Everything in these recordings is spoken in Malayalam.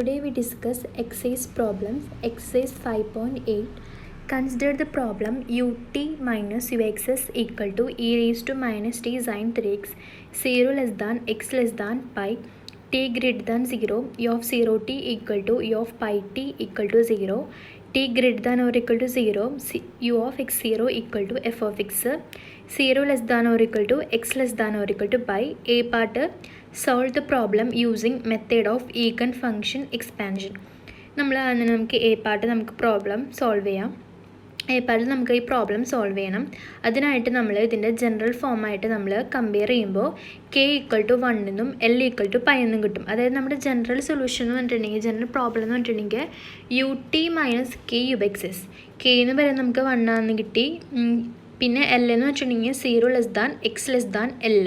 Today we discuss exercise problems. Exercise 5.8. Consider the problem ut minus uxs equal to e raised to minus t sin 3x 0 less than x less than pi t greater than 0 u of 0t equal to u of pi t equal to 0 t greater than or equal to 0 u of x0 equal to f of x 0 less than or equal to x less than or equal to pi. A part solve the problem using method of eigen function expansion. നമുക്ക് എ പാർട്ട് നമുക്ക് പ്രോബ്ലം സോൾവ് ചെയ്യാം. എ പാർട്ടിൽ നമുക്ക് ഈ പ്രോബ്ലം സോൾവ് ചെയ്യണം. അതിനായിട്ട് നമ്മൾ ഇതിൻ്റെ ജനറൽ ഫോമായിട്ട് നമ്മൾ കമ്പയർ ചെയ്യുമ്പോൾ കെ ഈക്വൽ ടു 1 എന്നും എൽ ഈക്വൽ ടു പൈ എന്നും കിട്ടും. അതായത് നമ്മുടെ ജനറൽ സൊല്യൂഷൻ എന്ന് പറഞ്ഞിട്ടുണ്ടെങ്കിൽ ജനറൽ പ്രോബ്ലം എന്ന് പറഞ്ഞിട്ടുണ്ടെങ്കിൽ യു ടി മൈനസ് കെ യുബെക്സസ് കെ എന്ന് പറയുന്നത് നമുക്ക് 1 ആണെന്ന് കിട്ടി. പിന്നെ എൽ എന്ന് വെച്ചിട്ടുണ്ടെങ്കിൽ 0 less than X less than L.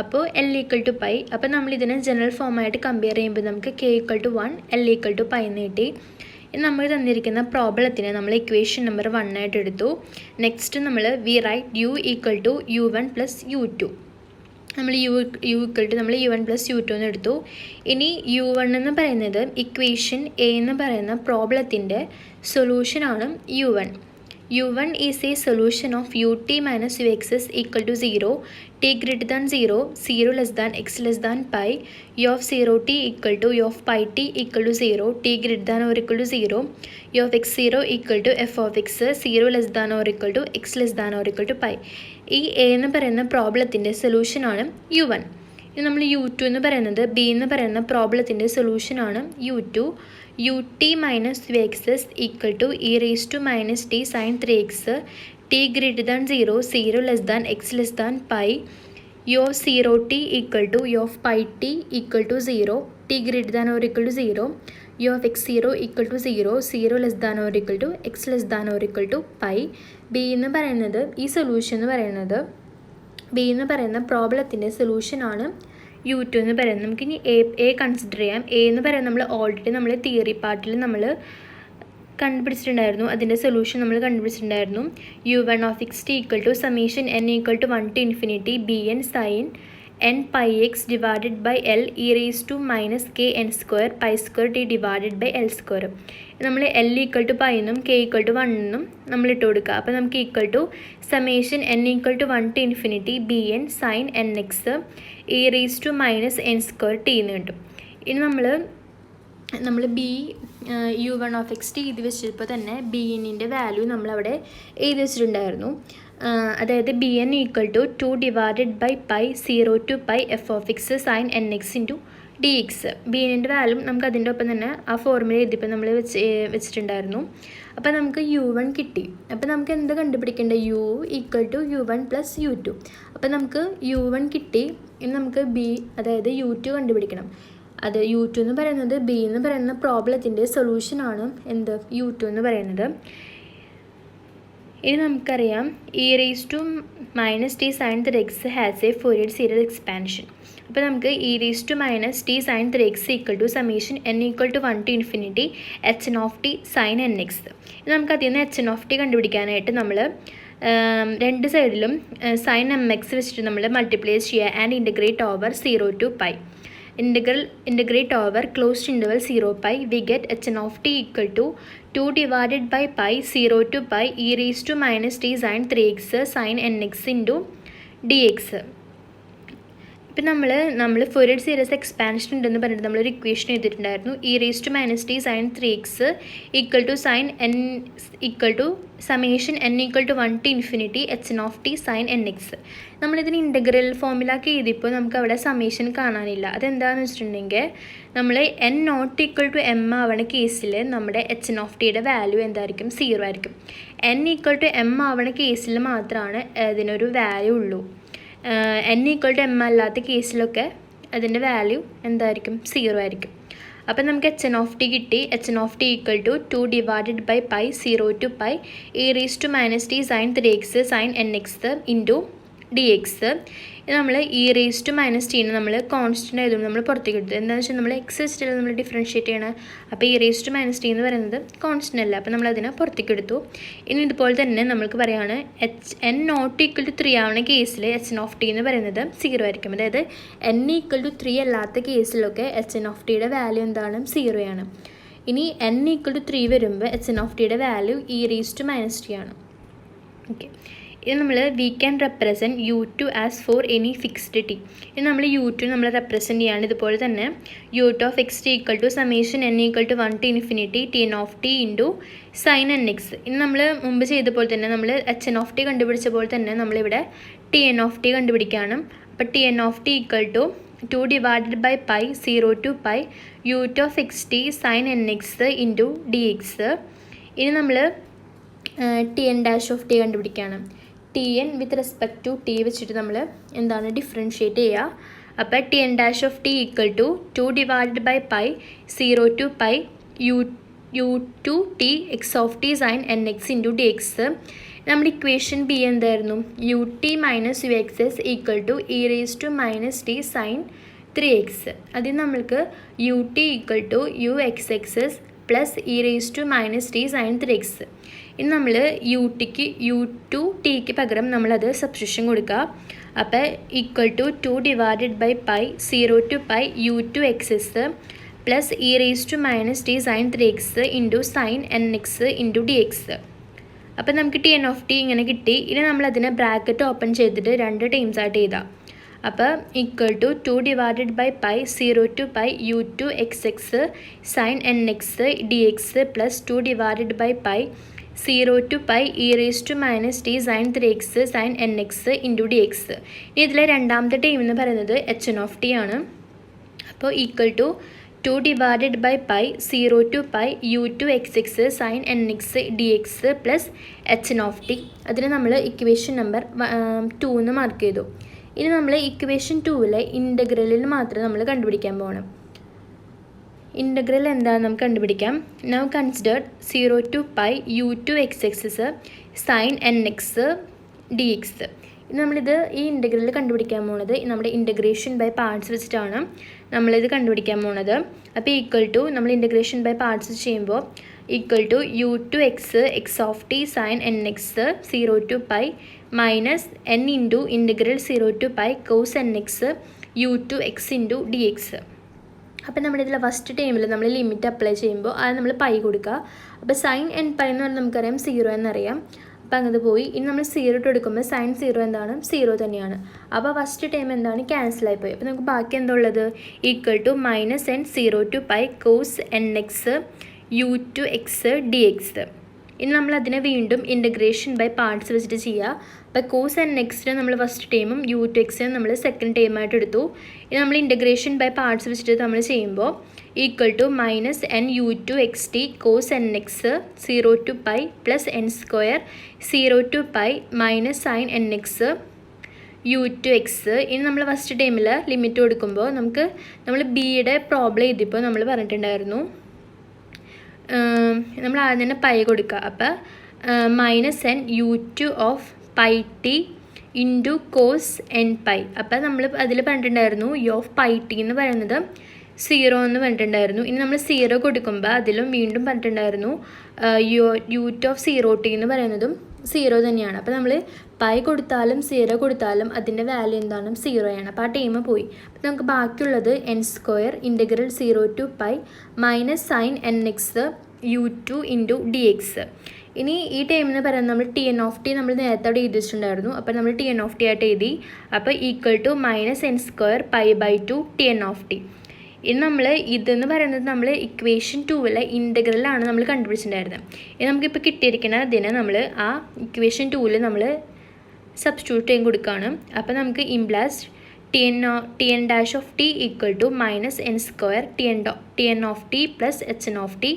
അപ്പോൾ എൽ ഈക്വൽ ടു പൈ. അപ്പോൾ നമ്മളിതിനെ ജനറൽ ഫോമായിട്ട് കമ്പയർ ചെയ്യുമ്പോൾ നമുക്ക് K equal to 1 L equal to pi എന്ന് കിട്ടി. നമ്മൾ തന്നിരിക്കുന്ന പ്രോബ്ലത്തിന് നമ്മൾ ഇക്വേഷൻ നമ്പർ 1 ആയിട്ട് എടുത്തു. നെക്സ്റ്റ് നമ്മൾ we write U equal to u1 plus u2. നമ്മൾ യു ഈക്വൽ ടു നമ്മൾ u1 പ്ലസ് u2 എന്ന് എടുത്തു. ഇനി u1 എന്ന് പറയുന്നത് ഇക്വേഷൻ എ എന്ന് പറയുന്ന പ്രോബ്ലത്തിൻ്റെ സൊല്യൂഷനാണ് u1. u1 is a solution of ut minus uxs equal to 0, t greater than 0, 0 less than x less than pi, u of 0t equal to u of pi t equal to 0, t greater than or equal to 0, u of x0 equal to f of x, 0 less than or equal to x less than or equal to pi. ഈ എ എന്ന് പറയുന്ന പ്രോബ്ലത്തിൻ്റെ സൊല്യൂഷനാണ് u1. ഇനി നമ്മൾ u2 എന്ന് പറയുന്നത് ബി എന്ന് പറയുന്ന പ്രോബ്ലത്തിൻ്റെ സൊല്യൂഷനാണ് u2. ut minus uxs equal to e raised to minus t sin 3x t greater than 0, 0 less than x less than pi, u of 0t equal to u of pi t equal to 0, t greater than or equal to 0, u of x0 equal to 0, 0 less than or equal to x less than or equal to pi. b എന്ന് പറയുന്നത് ഈ സൊല്യൂഷൻ എന്ന് പറയുന്നത് ബി എന്ന് പറയുന്ന പ്രോബ്ലത്തിൻ്റെ സൊല്യൂഷനാണ് u2 എന്ന് പറയുന്നത്. നമുക്കിനി എ കൺസിഡർ ചെയ്യാം. എ എന്ന് പറയുന്നത് നമ്മൾ ഓൾറെഡി നമ്മൾ തിയറി പാർട്ടിൽ നമ്മൾ കണ്ടുപിടിച്ചിട്ടുണ്ടായിരുന്നു. അതിൻ്റെ സൊല്യൂഷൻ നമ്മൾ കണ്ടുപിടിച്ചിട്ടുണ്ടായിരുന്നു. u1 of x t equal to summation n equal to 1 to infinity B N sine n pi x divided by L E raise to minus K N square pi square T divided by L square. നമ്മൾ എൽ ഈക്വൽ ടു പൈ എന്നും കെ ഈക്വൽ ടു 1 എന്നും നമ്മൾ ഇട്ട് കൊടുക്കുക. അപ്പോൾ നമുക്ക് equal to summation n equal to 1 to infinity B N sine N x E raise to minus N square T എന്ന് കിട്ടും. ഇനി നമ്മൾ B u1 of x T എഴുതി വെച്ചപ്പോൾ തന്നെ ബി എന്നിൻ്റെ വാല്യൂ നമ്മളവിടെ എഴുതി വെച്ചിട്ടുണ്ടായിരുന്നു. അതായത് B N equal to 2 divided by pi 0 to pi F of X sine N X into D X. B എന്നിൻ്റെ വാല്യൂ നമുക്ക് അതിൻ്റെ ഒപ്പം തന്നെ ആ ഫോർമുല എഴുതിയപ്പോൾ നമ്മൾ വെച്ചിട്ടുണ്ടായിരുന്നു. അപ്പോൾ നമുക്ക് u1 കിട്ടി. അപ്പോൾ നമുക്ക് എന്ത് കണ്ടുപിടിക്കേണ്ടത്? u equal to u1 plus u2. അപ്പോൾ നമുക്ക് u1 കിട്ടി. ഇനി നമുക്ക് ബി അതായത് u2 കണ്ടുപിടിക്കണം. അത് u2 എന്ന് പറയുന്നത് ബി എന്ന് പറയുന്ന പ്രോബ്ലത്തിൻ്റെ സൊല്യൂഷനാണ് എന്ത് u2 എന്ന് പറയുന്നത്. ഇനി നമുക്കറിയാം E raise to minus T sine 3x has a Fourier series expansion. അപ്പോൾ നമുക്ക് E raise to minus T sine 3x equal to summation n equal to 1 to infinity H N of T sine N X. നമുക്ക് അതിൽ നിന്ന് എച്ച് എൻ ഓഫ് ടി കണ്ടുപിടിക്കാനായിട്ട് നമ്മൾ രണ്ട് സൈഡിലും സൈൻ എം എക്സ് വെച്ചിട്ട് നമ്മൾ മൾട്ടിപ്ലൈ ചെയ്യുക and integrate over 0 to pi. Integrate over closed interval 0 pi, we get hn of t equal to 2 divided by pi 0 to pi e raised to minus t sin 3x sin nx into dx. ഇപ്പം നമ്മൾ ഫോറിയർ സീരീസ് എക്സ്പാൻഷൻ ഉണ്ടെന്ന് പറഞ്ഞിട്ട് നമ്മളൊരു ഇക്വേഷൻ എഴുതിയിട്ടുണ്ടായിരുന്നു. E raise to minus T sine 3x equal to sine N equal to summation n equal to 1 to infinity H N of T sine N X. നമ്മളിതിന് ഇൻ്റഗ്രൽ ഫോമിലാക്കി എഴുതിയപ്പോൾ നമുക്ക് അവിടെ സമേഷൻ കാണാനില്ല. അതെന്താണെന്ന് വെച്ചിട്ടുണ്ടെങ്കിൽ നമ്മൾ n not equal to M ആവണ കേസിൽ നമ്മുടെ എച്ച് എൻ ഓഫ് ടിയുടെ വാല്യൂ എന്തായിരിക്കും? 0 ആയിരിക്കും. n ഈക്വൽ ടു എം ആവണ കേസിൽ മാത്രമാണ് അതിനൊരു വാല്യൂ ഉള്ളൂ. n ഈക്വൽ ടു എം അല്ലാത്ത കേസിലൊക്കെ അതിൻ്റെ വാല്യൂ എന്തായിരിക്കും? 0 ആയിരിക്കും. അപ്പം നമുക്ക് എച്ച് എൻ ഓഫ് ടി കിട്ടി. H N of t equal to 2 divided by pi 0 to pi e raise to minus T sine 3x sine N X into D x. ഇത് നമ്മൾ ഇ റേസ് ടു മൈനസ് ടീനെ നമ്മൾ കോൺസ്റ്റൻ്റ് ആയതുകൊണ്ട് നമ്മൾ പുറത്തേക്ക് എടുത്തു. എന്താണെന്ന് വെച്ചാൽ നമ്മൾ എക്സ് വെച്ചിട്ടല്ല നമ്മൾ ഡിഫറൻഷ്യേറ്റ് ചെയ്യണം. അപ്പോൾ e raise to minus t എന്ന് പറയുന്നത് കോൺസ്റ്റൻ്റ് അല്ല, അപ്പോൾ നമ്മളതിനെ പുറത്തേക്ക് എടുത്തു. ഇനി ഇതുപോലെ തന്നെ നമുക്ക് പറയുകയാണ് h n not equal to 3 ആവുന്ന കേസിൽ എച്ച് എൻ ഓഫ് ടി എന്ന് പറയുന്നത് 0 ആയിരിക്കും. അതായത് എൻ ഈക്വൽ ടു 3 അല്ലാത്ത കേസിലൊക്കെ എച്ച് എൻ ഓഫ് ടിയുടെ വാല്യൂ എന്താണ്? 0 ആണ്. ഇനി എൻ ഈക്വൽ ടു 3 വരുമ്പോൾ എച്ച് എൻ ഓഫ് ടിയുടെ value e raise to minus t ആണ്. ഓക്കെ, ഇത് നമ്മൾ we can represent u two as for any fixed t. ഇത് നമ്മൾ യു ടു നമ്മൾ റെപ്രസെൻറ്റ് ചെയ്യാണ് ഇതുപോലെ തന്നെ u two of x t equal to summation n equal to 1 to infinity t n of t into sine N X. ഇത് നമ്മൾ മുമ്പ് ചെയ്ത പോലെ തന്നെ നമ്മൾ എച്ച് എൻ ഓഫ് ടി കണ്ടുപിടിച്ച പോലെ തന്നെ നമ്മളിവിടെ ടി എൻ ഓഫ് ടി കണ്ടുപിടിക്കുകയാണ്. അപ്പോൾ t n of t equal to 2 divided by pi 0 to pi u of x t sin n x into D x. ഇനി നമ്മൾ t n dash of t കണ്ടുപിടിക്കുകയാണ്. T n with respect to t വെച്ചിട്ട് നമ്മൾ എന്താണ് ഡിഫറൻഷ്യേറ്റ് ചെയ്യുക. അപ്പോൾ t n dash of t equal to 2 divided by pi 0 to pi u to t x of T sine N X into D x. നമ്മുടെ ഇക്വേഷൻ ബി എന്തായിരുന്നു? U T minus u x s equal to e raise to minus T sine 3x. അതിൽ നമ്മൾക്ക് u t equal to u x x s plus e raise to minus T sine 3x. ഇനി നമ്മൾ യു ടു ടിക്ക് പകരം നമ്മളത് സബ്സ്റ്റിറ്റ്യൂഷൻ കൊടുക്കുക. അപ്പോൾ equal to 2 divided by pi 0 to pi u two x s plus e raise to minus T sine 3x into sine N X into D x. അപ്പോൾ നമുക്ക് ടി എൻ ഓഫ് ടി ഇങ്ങനെ കിട്ടി. ഇനി നമ്മളതിനെ ബ്രാക്കറ്റ് ഓപ്പൺ ചെയ്തിട്ട് 2 ടൈംസ് ആയിട്ട് ചെയ്താൽ അപ്പോൾ equal to 2 divided by pi 0 to pi u two x x sine N x d x plus 2 divided by pi 0 to pi e raise to minus T sine 3x sine N X into D x. ഇനി ഇതിലെ രണ്ടാമത്തെ ടൈം എന്ന് പറയുന്നത് എച്ച് എൻ ഓഫ് ടി ആണ്. അപ്പോൾ equal to 2 divided by pi 0 to pi u two x x sine N x d x plus h N of t. അതിന് നമ്മൾ ഇക്വേഷൻ നമ്പർ 2 എന്ന് മാർക്ക് ചെയ്തു. ഇനി നമ്മൾ ഇക്വേഷൻ 2-ലെ ഇൻ്റഗ്രലിൽ മാത്രം നമ്മൾ കണ്ടുപിടിക്കാൻ പോകണം. ഇൻ്റഗ്രൽ എന്താണെന്ന് നമുക്ക് കണ്ടുപിടിക്കാം. Now consider 0 to pi u two x x sine N x d x. നമ്മളിത് ഈ ഇൻ്റഗ്രൽ കണ്ടുപിടിക്കാൻ പോകുന്നത് നമ്മുടെ ഇൻ്റഗ്രേഷൻ ബൈ പാർട്സ് വെച്ചിട്ടാണ് നമ്മളിത് കണ്ടുപിടിക്കാൻ പോകുന്നത്. അപ്പോൾ ഈക്വൽ ടു നമ്മൾ ഇൻ്റഗ്രേഷൻ ബൈ പാർട്സ് ചെയ്യുമ്പോൾ equal to u two x of T sine N x 0 to pi minus n into integral 0 to pi cos n x u two x into D x. അപ്പോൾ നമ്മുടെ ഇതിൽ ഫസ്റ്റ് ടൈമിൽ നമ്മൾ ലിമിറ്റ് അപ്ലൈ ചെയ്യുമ്പോൾ അത് നമ്മൾ പൈ കൊടുക്കുക. അപ്പോൾ സൈൻ എൻ പൈ എന്ന് പറഞ്ഞാൽ നമുക്കറിയാം 0 എന്നറിയാം. അപ്പോൾ അങ്ങനെ പോയി. ഇനി നമ്മൾ 0 ഇട്ട് എടുക്കുമ്പോൾ സൈൻ 0 എന്താണ്? 0 തന്നെയാണ്. അപ്പോൾ ഫസ്റ്റ് ടൈം എന്താണ്? ക്യാൻസലായി പോയി. അപ്പോൾ നമുക്ക് ബാക്കി എന്താ ഉള്ളത്? Equal to minus n 0 to pi cos n x u two x d x. ഇനി നമ്മൾ അതിനെ വീണ്ടും ഇൻ്റഗ്രേഷൻ ബൈ പാർട്സ് വെച്ചിട്ട് ചെയ്യുക. അപ്പോൾ കോസ് എൻ എക്സിന് നമ്മൾ ഫസ്റ്റ് ടൈമും യു ടു എക്സിന് നമ്മൾ സെക്കൻഡ് ടൈമായിട്ട് എടുത്തു. ഇനി നമ്മൾ ഇൻ്റഗ്രേഷൻ ബൈ പാർട്സ് വെച്ചിട്ട് നമ്മൾ ചെയ്യുമ്പോൾ equal to minus n u two x t cos n x 0 to pi plus n square 0 to pi minus sine N x u two x. ഇനി നമ്മൾ ഫസ്റ്റ് ടൈമിൽ ലിമിറ്റ് കൊടുക്കുമ്പോൾ നമ്മൾ ബിയുടെ പ്രോബ്ലം ഇതിപ്പോൾ നമ്മൾ പറഞ്ഞിട്ടുണ്ടായിരുന്നു. നമ്മൾ ആദ്യം തന്നെ പൈ കൊടുക്കുക. അപ്പോൾ minus n u two of pi t into cos n pi. അപ്പോൾ നമ്മൾ അതിൽ പറഞ്ഞിട്ടുണ്ടായിരുന്നു യു ഓഫ് പൈ ടി എന്ന് പറയുന്നത് 0 എന്ന് പറഞ്ഞിട്ടുണ്ടായിരുന്നു. ഇനി നമ്മൾ 0 കൊടുക്കുമ്പോൾ അതിലും വീണ്ടും പറഞ്ഞിട്ടുണ്ടായിരുന്നു യു ടു ഓഫ് 0 ടി എന്ന് പറയുന്നതും 0 തന്നെയാണ്. അപ്പോൾ നമ്മൾ പൈ കൊടുത്താലും 0 കൊടുത്താലും അതിൻ്റെ വാല്യൂ എന്താണ്? 0 ആണ്. അപ്പോൾ ആ ടൈം പോയി. അപ്പോൾ നമുക്ക് ബാക്കിയുള്ളത് n square integral 0 to pi minus sine N x u two into D x. ഇനി ഈ ടൈമെന്ന് പറയുന്നത് നമ്മൾ ടി എൻ ഓഫ് ടി നമ്മൾ നേരത്തെ അവിടെ എഴുതിച്ചിട്ടുണ്ടായിരുന്നു. അപ്പോൾ നമ്മൾ ടി എൻ ഓഫ് ടി ആയിട്ട് എഴുതി. അപ്പോൾ equal to minus N square pi by 2 t n of t. ഇനി നമ്മൾ ഇതെന്ന് പറയുന്നത് നമ്മൾ ഇക്വേഷൻ 2-ലെ ഇൻ്റഗ്രലാണ് നമ്മൾ കണ്ടുപിടിച്ചിട്ടുണ്ടായിരുന്നത്. ഇനി നമുക്കിപ്പോൾ കിട്ടിയിരിക്കുന്ന ഇതിനെ നമ്മൾ ആ ഇക്വേഷൻ 2-ൽ നമ്മൾ സബ്സ്റ്റിറ്റ്യൂട്ട് ചെയ്യാൻ കൊടുക്കുകയാണ്. അപ്പോൾ നമുക്ക് implies t n dash of t equal to minus N square t n of t plus h N of t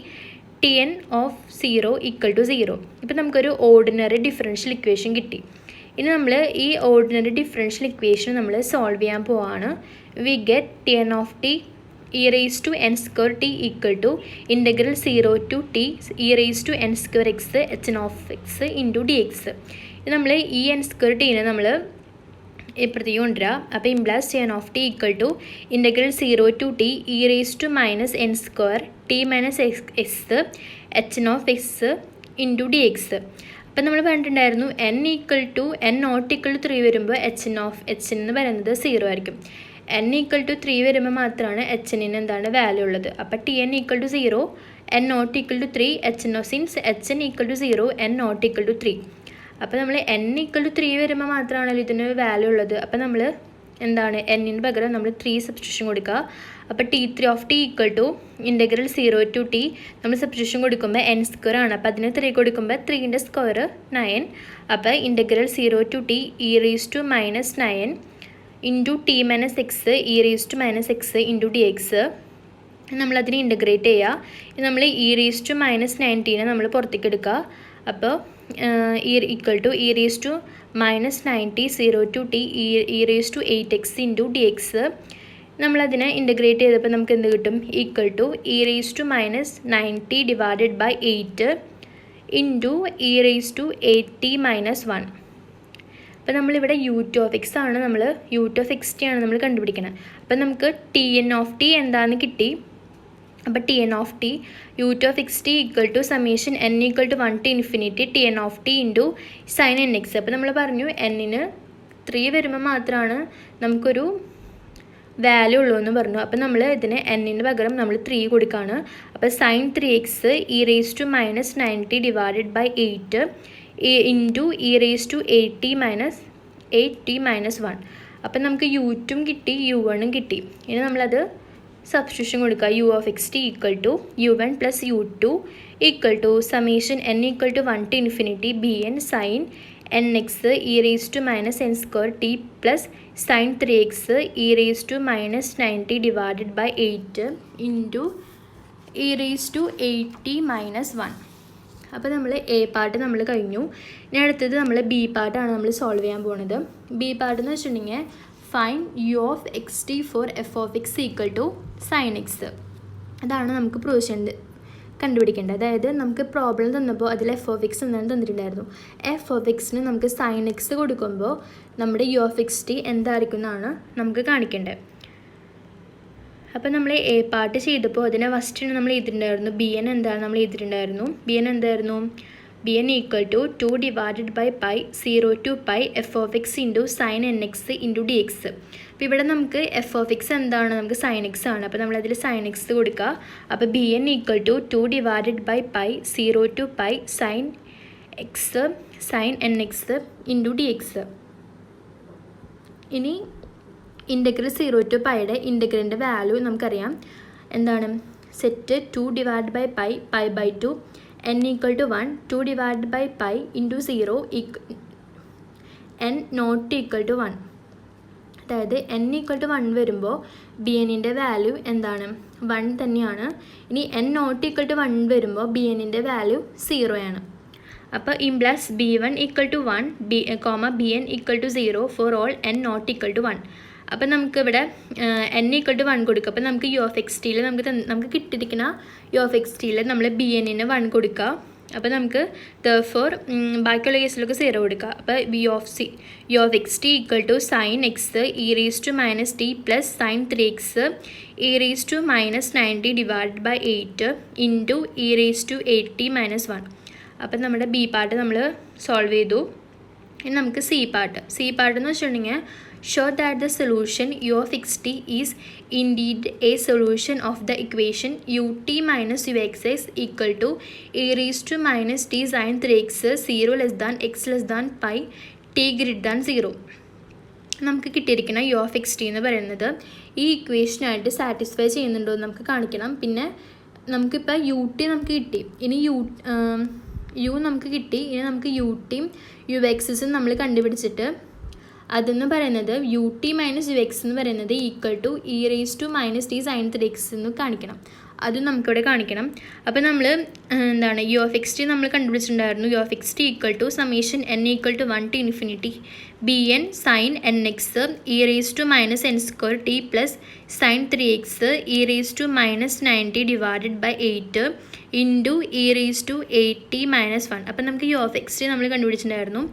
t n of 0 equal to 0. ഇപ്പോൾ നമുക്കൊരു ഓർഡിനറി ഡിഫറൻഷ്യൽ ഇക്വേഷൻ കിട്ടി. ഇനി നമ്മൾ ഈ ഓർഡിനറി ഡിഫറൻഷ്യൽ ഇക്വേഷൻ നമ്മൾ സോൾവ് ചെയ്യാൻ പോവാണ്. We get t n of t e raise to n square t equal to integral 0 to t e raise to n square x h N of x into D x. നമ്മൾ ഈ എൻ സ്ക്വയർ ടീനെ നമ്മൾ ഇപ്പുറത്തേക്ക് കൊണ്ടുവരിക. അപ്പോൾ implies t n of t equal to integral 0 to t e raised to minus n square t minus x h of x into D x. അപ്പം നമ്മൾ പറഞ്ഞിട്ടുണ്ടായിരുന്നു n equal to n not equal to 3 വരുമ്പോൾ h എന്ന് പറയുന്നത് 0 ആയിരിക്കും. n ഈക്വൽ ടു 3 വരുമ്പോൾ മാത്രമാണ് hന് എന്താണ് വാല്യൂ ഉള്ളത്. അപ്പോൾ t n equal to 0 n not equal to 3 since hn equal to 0 n not equal to 3. അപ്പോൾ നമ്മൾ n ഈക്വൽ ടു 3 വരുമ്പോൾ മാത്രമാണല്ലോ ഇതിന് വാല്യൂ ഉള്ളത്. അപ്പോൾ നമ്മൾ എന്താണ് എന്നിന് പകരം നമ്മൾ 3 സബ്സ്റ്റിറ്റ്യൂഷൻ കൊടുക്കുക. അപ്പോൾ t3 of t equal to integral 0 to t നമ്മൾ സബ്സ്റ്റിറ്റ്യൂഷൻ കൊടുക്കുമ്പോൾ n സ്ക്വയർ ആണ്. അപ്പോൾ അതിന് 3 കൊടുക്കുമ്പോൾ 3ൻ്റെ സ്ക്വയർ 9. അപ്പോൾ integral 0 to t e raised to minus 9 into t minus x E raise to minus x into D x നമ്മളതിനെ ഇൻ്റഗ്രേറ്റ് ചെയ്യുക. നമ്മൾ ഇ റേസ് ടു മൈനസ് 19 നമ്മൾ പുറത്തേക്ക് എടുക്കുക. അപ്പോൾ equal to e raise to minus 90 0 to t e raise to 8x into D x നമ്മളതിനെ ഇൻ്റഗ്രേറ്റ് ചെയ്തപ്പോൾ നമുക്ക് എന്ത് കിട്ടും? Equal to e raise to minus 90 divided by 8 into e raise to 8t minus 1. അപ്പോൾ നമ്മളിവിടെ u2 of x ആണ് u2 of xt ആണ് നമ്മൾ കണ്ടുപിടിക്കണം. അപ്പോൾ നമുക്ക് ടി എൻ ഓഫ് ടി എന്താണെന്ന് കിട്ടി. അപ്പോൾ t n of t u2 of xt equal to summation n equal to 1 to infinity t n of t into sine N x. അപ്പോൾ നമ്മൾ പറഞ്ഞു എന്നിന് 3 വരുമ്പോൾ മാത്രമാണ് നമുക്കൊരു വാല്യൂ ഉള്ളൂ എന്ന് പറഞ്ഞു. അപ്പോൾ നമ്മൾ ഇതിന് എന്നിന് പകരം നമ്മൾ 3 കൊടുക്കുകയാണ്. അപ്പോൾ sine 3x e raise to minus 90 divided by 8 into e raise to 8t minus 1. അപ്പം നമുക്ക് u2 കിട്ടി u1 കിട്ടി. ഇനി നമ്മളത് സബ്സ്റ്റിറ്റ്യൂഷൻ കൊടുക്കുക. u of xt equal to u1 plus u2 equal to summation n equal to 1 to infinity bn sine N x E raise to minus N square t plus sine 3x e raise to minus 90 divided by 8 into e raise to 8t minus 1. അപ്പോൾ നമ്മൾ എ പാർട്ട് നമ്മൾ കഴിഞ്ഞു. ഇനി അടുത്തത് നമ്മൾ ബി പാർട്ടാണ് നമ്മൾ സോൾവ് ചെയ്യാൻ പോകുന്നത്. ബി പാർട്ട് എന്ന് വെച്ചിട്ടുണ്ടെങ്കിൽ fine u of x t for f of x equal to sine x. അതാണ് നമുക്ക് പ്രൊവിഷൻ കണ്ടുപിടിക്കേണ്ടത്. അതായത് നമുക്ക് പ്രോബ്ലം തന്നപ്പോൾ അതിൽ എഫ് ഓഫ് എക്സ് എന്നാണ് തന്നിട്ടുണ്ടായിരുന്നു. എഫ് ഓഫ് എക്സിന് നമുക്ക് സൈൻ എക്സ് കൊടുക്കുമ്പോൾ നമ്മുടെ യു ഓഫ് എക്സ് ടി എന്തായിരിക്കും എന്നാണ് നമുക്ക് കാണിക്കേണ്ടത്. അപ്പോൾ നമ്മൾ എ പാർട്ട് ചെയ്തപ്പോൾ അതിനെ ഫസ്റ്റിന് നമ്മൾ എഴുതിയിട്ടുണ്ടായിരുന്നു ബി എൻ എന്താണ് നമ്മൾ എഴുതിയിട്ടുണ്ടായിരുന്നു. B N equal to 2 divided by pi 0 to pi F of x into sine N X into D x. അപ്പോൾ ഇവിടെ നമുക്ക് എഫ് ഓഫ് എക്സ് എന്താണ്? നമുക്ക് സൈൻ എക്സ് ആണ്. അപ്പോൾ നമ്മളതിൽ സൈൻ എക്സ് കൊടുക്കുക. അപ്പോൾ b N equal to 2 divided by pi 0 to pi sine x sine N X into D x. ഇനി ഇൻ്റഗ്രൽ 0 to പൈയുടെ ഇൻ്റഗ്രലിൻ്റെ വാല്യൂ നമുക്കറിയാം എന്താണ്? Set 2 divide by pi by 2 n equal to 1 2 divide by pi into 0 n not equal to 1. അതായത് n ഈക്വൽ ടു 1 വരുമ്പോൾ ബി എന്നിൻ്റെ വാല്യൂ എന്താണ്? 1 തന്നെയാണ്. ഇനി n നോട്ട് ഈക്വൽ ടു 1 വരുമ്പോൾ ബി എന്നിൻ്റെ വാല്യൂ 0 ആണ്. അപ്പോൾ implies b one equal to 1 b N equal to 0 for all n not equal to 1. അപ്പം നമുക്കിവിടെ n ഈക്വൽ ടു 1 കൊടുക്കുക. അപ്പം നമുക്ക് യു ഓഫ് എക്സ് ടിയിൽ നമുക്ക് കിട്ടിയിരിക്കുന്ന യു ഓഫ് എക്സ് ടിയിൽ നമ്മൾ ബി എന്നിന് 1 കൊടുക്കുക. അപ്പോൾ നമുക്ക് ദർഫോർ ബാക്കിയുള്ള കേസിലൊക്കെ 0 കൊടുക്കുക. അപ്പോൾ u of x t equal to sine x E raise to minus t plus sine 3x e raise to minus 90 divide by 8 into e raise to 8t minus 1. അപ്പം നമ്മുടെ ബി പാർട്ട് നമ്മൾ സോൾവ് ചെയ്തു. ഇനി നമുക്ക് സി പാർട്ട് എന്ന് വെച്ചിട്ടുണ്ടെങ്കിൽ show that the solution u of xt is indeed a solution of the equation ut minus uxx equal to e raised to minus t sin 3x 0 less than x less than pi t greater than 0. നമുക്ക് കിട്ടിയിരിക്കുന്ന യു ഓഫ് എക്സ് ടി എന്ന് പറയുന്നത് ഈ ഇക്വേഷനായിട്ട് സാറ്റിസ്ഫൈ ചെയ്യുന്നുണ്ടോ എന്ന് നമുക്ക് കാണിക്കണം. പിന്നെ നമുക്കിപ്പോൾ യു ടി നമുക്ക് കിട്ടി. ഇനി യു നമുക്ക് കിട്ടി. ഇനി നമുക്ക് യു ടിയും യു എക്സസും നമ്മൾ കണ്ടുപിടിച്ചിട്ട് അതെന്ന് പറയുന്നത് u T minus u x എന്ന് പറയുന്നത് equal to e raise to minus T sine 3x എന്ന് കാണിക്കണം. അതും നമുക്കിവിടെ കാണിക്കണം. അപ്പോൾ നമ്മൾ എന്താണ് യു ഓഫ് എക്സ് ടി നമ്മൾ കണ്ടുപിടിച്ചിട്ടുണ്ടായിരുന്നു. U of x t equal to summation n equal to 1 to infinity B N sine N x E raise to minus N square t plus sine 3x e raise to minus 90 divided by 8 into e raise to 8t minus 1. അപ്പം നമുക്ക് യു ഓഫ് എക്സ് ടി നമ്മൾ കണ്ടുപിടിച്ചിട്ടുണ്ടായിരുന്നു.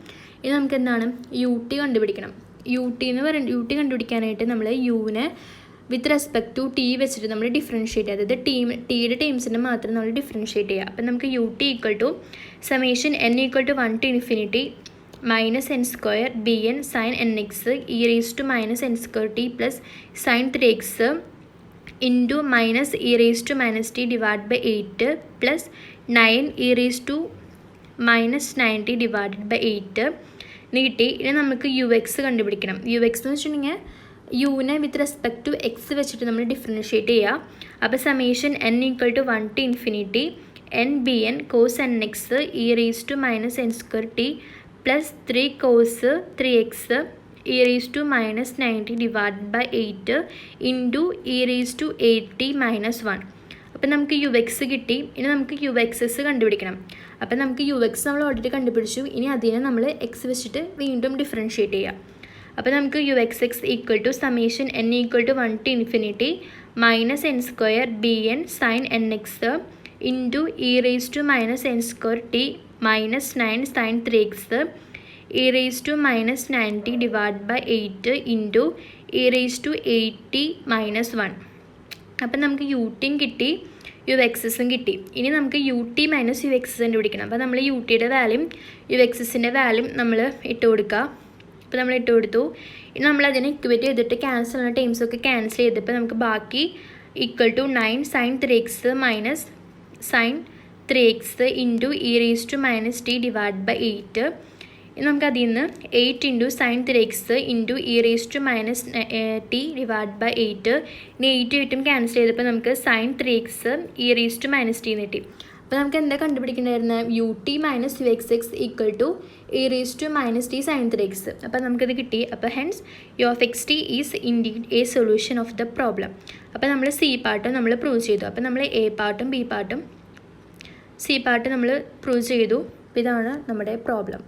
ഇനി നമുക്ക് എന്താണ് യു ടി കണ്ടുപിടിക്കണം. യു ടി കണ്ടുപിടിക്കാനായിട്ട് നമ്മൾ യുവിനെ വിത്ത് റെസ്പെക്ട് ടു ടി വെച്ചിട്ട് നമ്മൾ ഡിഫറൻഷ്യേറ്റ് ചെയ്യുക. അതായത് ടിയുടെ ടീംസിനെ മാത്രം നമ്മൾ ഡിഫറൻഷ്യേറ്റ് ചെയ്യുക. അപ്പം നമുക്ക് u t equal to summation n equal to 1 to infinity minus N square b N sine N x E raise to minus N square t plus sine 3x into minus e raise to minus t divide by 8 plus 9 e raise to minus 90 divided by 8 കിട്ടി. ഇനി നമുക്ക് യു എക്സ് കണ്ടുപിടിക്കണം. യു എക്സ് എന്ന് വെച്ചിട്ടുണ്ടെങ്കിൽ യുവിനെ വിത്ത് റെസ്പെക്ട് ടു എക്സ് വെച്ചിട്ട് നമ്മൾ ഡിഫറൻഷ്യേറ്റ് ചെയ്യുക. അപ്പോൾ summation n equal to 1 to infinity n b n cos n x E raise to minus N square t plus 3 cos 3x e raise to minus 90 divide by 8 into e raise to 8t minus 1. അപ്പം നമുക്ക് യു എക്സ് കിട്ടി. ഇനി നമുക്ക് യു എക്സ് എസ് കണ്ടുപിടിക്കണം. അപ്പം നമുക്ക് യു എക്സ് നമ്മൾ ഓൾറെഡി കണ്ടുപിടിച്ചു. ഇനി അതിനെ നമ്മൾ എക്സ് വെച്ചിട്ട് വീണ്ടും ഡിഫറൻഷ്യേറ്റ് ചെയ്യാം. അപ്പോൾ നമുക്ക് u x x equal to summation n equal to 1 to infinity minus N square b N sine N X into e raise to minus N square t minus 9 sine 3x e raise to minus 90 divide by 8 into e raise to 8t minus 1. അപ്പം നമുക്ക് യു ടിയും കിട്ടി, യു എക്സസും കിട്ടി. ഇനി നമുക്ക് u T minus u x x കണ്ടുപിടിക്കണം. അപ്പോൾ നമ്മൾ യു ടിയുടെ വാല്യൂം യു എക്സസിൻ്റെ വാല്യൂം നമ്മൾ ഇട്ട് കൊടുക്കുക. അപ്പോൾ നമ്മൾ ഇട്ട് കൊടുത്തു. ഇനി നമ്മളതിനെ ഇക്വേറ്റ് ചെയ്തിട്ട് ക്യാൻസൽ ചെയ്യുന്ന ടൈംസൊക്കെ ക്യാൻസൽ ചെയ്തപ്പോൾ നമുക്ക് ബാക്കി equal to 9 sine 3x minus sine 3x into e raise to minus t divide by 8. ഇനി നമുക്ക് അതിൽ നിന്ന് 8 into sine 3x into e raise to minus t divide by 8. ഇനി 8 ക്യാൻസൽ ചെയ്തപ്പോൾ നമുക്ക് sine 3x e raise to minus t കിട്ടി. അപ്പോൾ നമുക്ക് എന്താ കണ്ടുപിടിക്കേണ്ടായിരുന്നത്? U T minus u x x equal to e raise to minus T sine 3x. അപ്പോൾ നമുക്കത് കിട്ടി. അപ്പോൾ hence u of x t is indeed a solution of the problem. അപ്പോൾ നമ്മൾ സി പാർട്ടും നമ്മൾ പ്രൂവ് ചെയ്തു. അപ്പോൾ നമ്മൾ എ പാർട്ടും ബി പാർട്ടും സി പാർട്ട് നമ്മൾ പ്രൂവ് ചെയ്തു. ഇതാണ് നമ്മുടെ പ്രോബ്ലം.